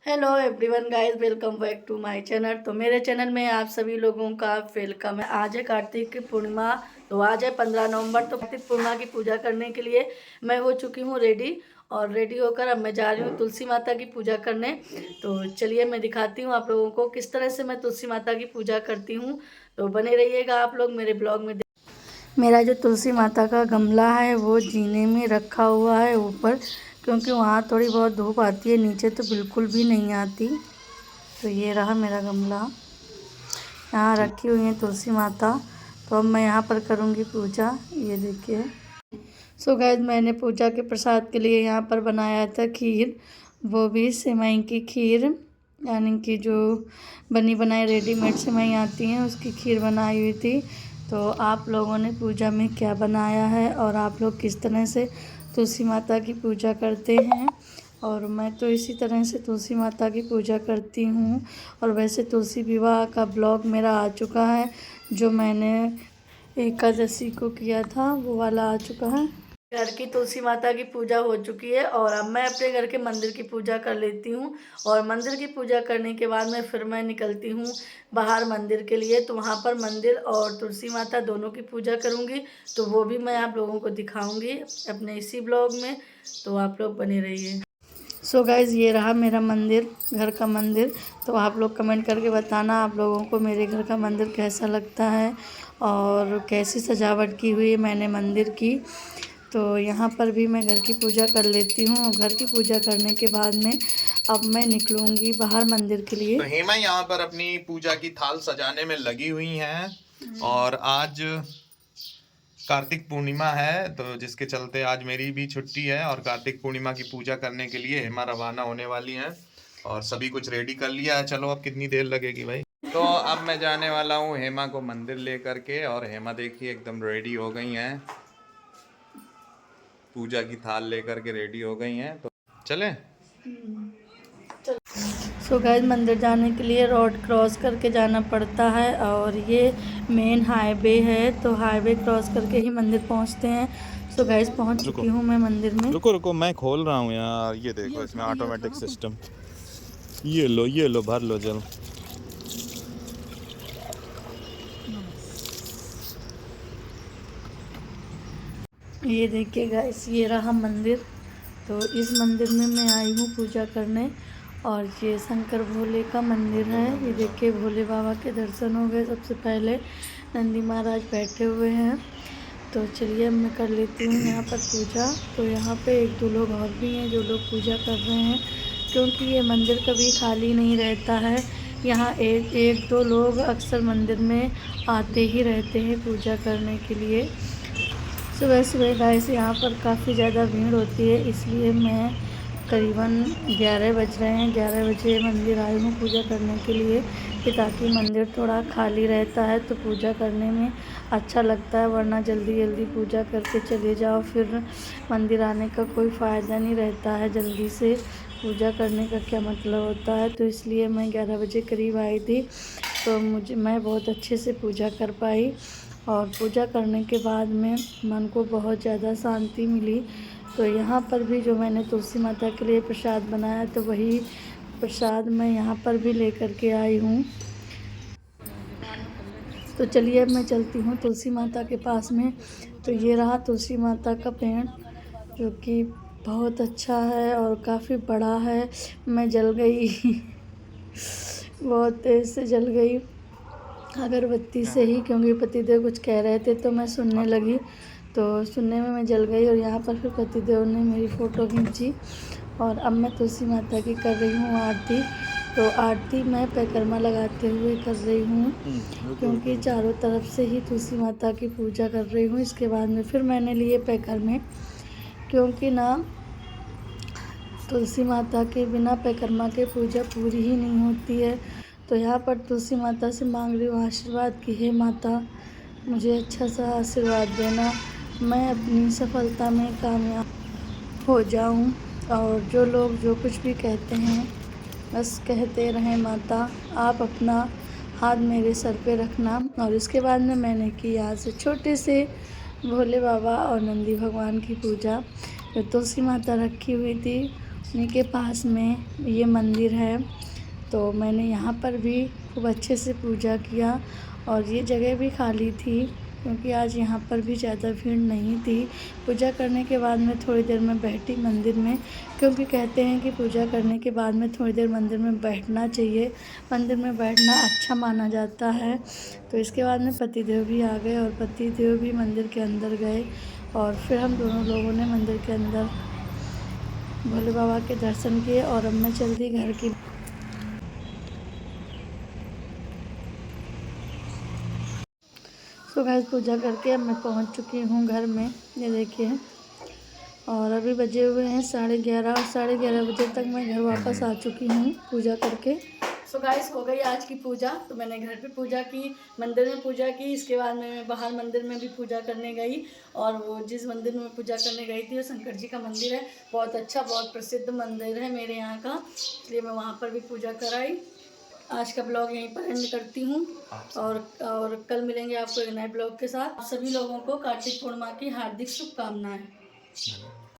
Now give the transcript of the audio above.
Hello everyone guys, welcome back to my channel. तो मेरे channel में आप सभी लोगों का वेलकम है। आज है कार्तिक की पूर्णिमा। तो आज है 15 नवंबर। तो कार्तिक पूर्णिमा की पूजा करने के लिए मैं हो चुकी हूँ रेडी। और रेडी होकर अब मैं जा रही हूँ तुलसी माता की पूजा करने। तो चलिए मैं दिखाती हूँ आप लोगों को किस तरह से मैं तुलसी माता की पूजा करती हूँ। तो बने रहिएगा आप लोग मेरे ब्लॉग में। मेरा जो तुलसी माता का गमला है वो जीने में रखा हुआ है ऊपर, क्योंकि वहाँ थोड़ी बहुत धूप आती है, नीचे तो बिल्कुल भी नहीं आती। तो ये रहा मेरा गमला, यहाँ रखी हुई है तुलसी माता। तो अब मैं यहाँ पर करूँगी पूजा। ये देखिए। सो गाइस, मैंने पूजा के प्रसाद के लिए यहाँ पर बनाया था खीर, वो भी सेवई की खीर, यानी कि जो बनी बनाई रेडीमेड सेवई आती हैं उसकी खीर बनाई हुई थी। तो आप लोगों ने पूजा में क्या बनाया है और आप लोग किस तरह से तुलसी माता की पूजा करते हैं। और मैं तो इसी तरह से तुलसी माता की पूजा करती हूँ। और वैसे तुलसी विवाह का ब्लॉग मेरा आ चुका है, जो मैंने एकादशी को किया था वो वाला आ चुका है। घर की तुलसी माता की पूजा हो चुकी है और अब मैं अपने घर के मंदिर की पूजा कर लेती हूँ। और मंदिर की पूजा करने के बाद में फिर मैं निकलती हूँ बाहर मंदिर के लिए। तो वहाँ पर मंदिर और तुलसी माता दोनों की पूजा करूँगी। तो वो भी मैं आप लोगों को दिखाऊँगी अपने इसी ब्लॉग में। तो आप लोग बने रहिए। सो गाइज़, ये रहा मेरा मंदिर, घर का मंदिर। तो आप लोग कमेंट करके बताना आप लोगों को मेरे घर का मंदिर कैसा लगता है और कैसी सजावट की हुई है मैंने मंदिर की। तो यहाँ पर भी मैं घर की पूजा कर लेती हूँ। घर की पूजा करने के बाद में अब मैं निकलूँगी बाहर मंदिर के लिए। तो हेमा यहाँ पर अपनी पूजा की थाल सजाने में लगी हुई हैं और आज कार्तिक पूर्णिमा है, तो जिसके चलते आज मेरी भी छुट्टी है और कार्तिक पूर्णिमा की पूजा करने के लिए हेमा रवाना होने वाली हैं और सभी कुछ रेडी कर लिया है। चलो अब कितनी देर लगेगी भाई। तो अब मैं जाने वाला हूँ हेमा को मंदिर लेकर के, और हेमा देखिए एकदम रेडी हो गई हैं, पूजा की थाल लेकर के रेडी हो गई हैं। तो चलें। सो गाइस, मंदिर जाने के लिए रोड क्रॉस करके जाना पड़ता है और ये मेन हाईवे है। तो हाईवे क्रॉस करके ही मंदिर पहुंचते हैं। सो गाइस, पहुंच चुकी हूँ मैं मंदिर में। रुको रुको, मैं खोल रहा हूँ यार। ये देखो, इसमें ऑटोमेटिक सिस्टम। ये लो भर लो जल। ये देखिए गाइस, ये रहा मंदिर। तो इस मंदिर में मैं आई हूँ पूजा करने। और ये शंकर भोले का मंदिर है। ये देखिए, भोले बाबा के दर्शन हो गए। सबसे पहले नंदी महाराज बैठे हुए हैं। तो चलिए अब मैं कर लेती हूँ यहाँ पर पूजा। तो यहाँ पे एक दो लोग और भी हैं जो लोग पूजा कर रहे हैं, क्योंकि ये मंदिर कभी खाली नहीं रहता है। यहाँ एक दो लोग अक्सर मंदिर में आते ही रहते हैं पूजा करने के लिए। सुबह सुबह गाइस, यहाँ पर काफ़ी ज़्यादा भीड़ होती है, इसलिए मैं करीबन 11 बज रहे हैं, 11 बजे मंदिर आई हूँ पूजा करने के लिए, कि ताकि मंदिर थोड़ा खाली रहता है तो पूजा करने में अच्छा लगता है। वरना जल्दी जल्दी पूजा करके चले जाओ, फिर मंदिर आने का कोई फ़ायदा नहीं रहता है। जल्दी से पूजा करने का क्या मतलब होता है। तो इसलिए मैं 11 बजे करीब आई थी। तो मैं बहुत अच्छे से पूजा कर पाई। और पूजा करने के बाद में मन को बहुत ज़्यादा शांति मिली। तो यहाँ पर भी जो मैंने तुलसी माता के लिए प्रसाद बनाया, तो वही प्रसाद मैं यहाँ पर भी लेकर के आई हूँ। तो चलिए अब मैं चलती हूँ तुलसी माता के पास में। तो ये रहा तुलसी माता का पेड़, जो कि बहुत अच्छा है और काफ़ी बड़ा है। मैं जल गई बहुत तेज़ से जल गई अगरबत्ती से ही, क्योंकि पतिदेव कुछ कह रहे थे तो मैं सुनने लगी। तो सुनने में मैं जल गई और यहाँ पर फिर पतिदेव ने मेरी फ़ोटो खींची। और अब मैं तुलसी माता की कर रही हूँ आरती। तो आरती मैं परिक्रमा लगाते हुए कर रही हूँ, क्योंकि चारों तरफ से ही तुलसी माता की पूजा कर रही हूँ। इसके बाद में फिर मैंने लिए परिक्रमा, क्योंकि ना तुलसी माता के बिना परिक्रमा के पूजा पूरी ही नहीं होती है। तो यहाँ पर तुलसी माता से मांग रही हूँ आशीर्वाद कि हे माता, मुझे अच्छा सा आशीर्वाद देना, मैं अपनी सफलता में कामयाब हो जाऊँ। और जो लोग जो कुछ भी कहते हैं बस कहते रहें माता, आप अपना हाथ मेरे सर पे रखना। और इसके बाद में मैंने की यहाँ से छोटे से भोले बाबा और नंदी भगवान की पूजा। जो तुलसी माता रखी हुई थी इन्हीं के पास में ये मंदिर है, तो मैंने यहाँ पर भी खूब अच्छे से पूजा किया। और ये जगह भी खाली थी क्योंकि आज यहाँ पर भी ज़्यादा भीड़ नहीं थी। पूजा करने के बाद में थोड़ी देर में बैठी मंदिर में, क्योंकि कहते हैं कि पूजा करने के बाद में थोड़ी देर मंदिर में बैठना चाहिए, मंदिर में बैठना अच्छा माना जाता है। तो इसके बाद में पतिदेव भी आ गए और पतिदेव भी मंदिर के अंदर गए और फिर हम दोनों लोगों ने मंदिर के अंदर भोले बाबा के दर्शन किए। और अब मैं चल दी घर की। तो गाइस पूजा करके अब मैं पहुंच चुकी हूं घर में, ये देखिए। और अभी बजे हुए हैं 11:30 और 11:30 बजे तक मैं घर वापस आ चुकी हूं पूजा करके। सो गाइस हो गई आज की पूजा। तो मैंने घर पे पूजा की, मंदिर में पूजा की, इसके बाद में मैं बाहर मंदिर में भी पूजा करने गई। और वो जिस मंदिर में पूजा करने गई थी वो शंकर जी का मंदिर है, बहुत अच्छा, बहुत प्रसिद्ध मंदिर है मेरे यहाँ का, इसलिए मैं वहाँ पर भी पूजा कराई। आज का ब्लॉग यहीं पर एंड करती हूँ और कल मिलेंगे आपको एक नए ब्लॉग के साथ। आप सभी लोगों को कार्तिक पूर्णिमा की हार्दिक शुभकामनाएं।